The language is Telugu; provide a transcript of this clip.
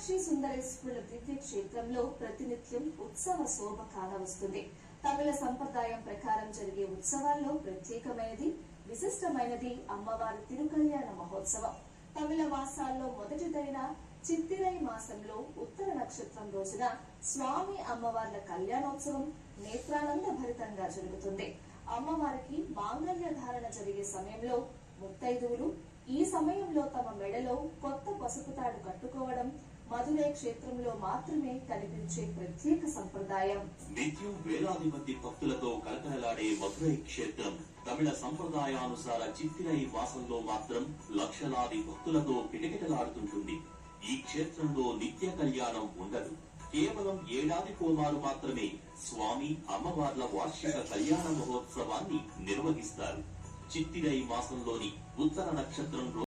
మీనాక్షి సుందరేశ్వరుల దివ్య క్షేత్రంలో ప్రతినిత్యం ఉత్సవ శోభ కానవస్తుంది. తమిళ సంప్రదాయం ప్రకారం జరిగే ఉత్సవాల్లో ప్రత్యేకమైనది, విశిష్టమైనది అమ్మవారి తిరుకల్యాణ మహోత్సవం. తమిళ మాసాల్లో మొదటిదైన చిత్తిరై మాసంలో ఉత్తర నక్షత్రం రోజున స్వామి అమ్మవార్ల కళ్యాణోత్సవం నేత్రానంద భరితంగా జరుగుతుంది. అమ్మవారికి మాంగళ్య ధారణ జరిగే సమయంలో ముత్తైదువులు ఈ సమయంలో తమ మెడలో కొత్త పసుపు తాడు కట్టుకోవడం మధురై క్షేత్రంలో మాత్రమే కనిపించే ప్రత్యేక సంప్రదాయం. నిత్యం వేలాది మంది భక్తులతో కలకలలాడే మధురై క్షేత్రం తమిళ సంప్రదాయానుసార చిత్తిరై మాసంలో మాత్రం లక్షలాది భక్తులతో కిటకిటలాడుతుంటుంది. ఈ క్షేత్రంలో నిత్య కళ్యాణం ఉండదు. కేవలం ఏడాదికోమారు మాత్రమే స్వామి అమ్మవార్ల వార్షిక కళ్యాణ మహోత్సవాన్ని నిర్వహిస్తారు. చిత్తిరై మాసంలోని ఉత్తర నక్షత్రం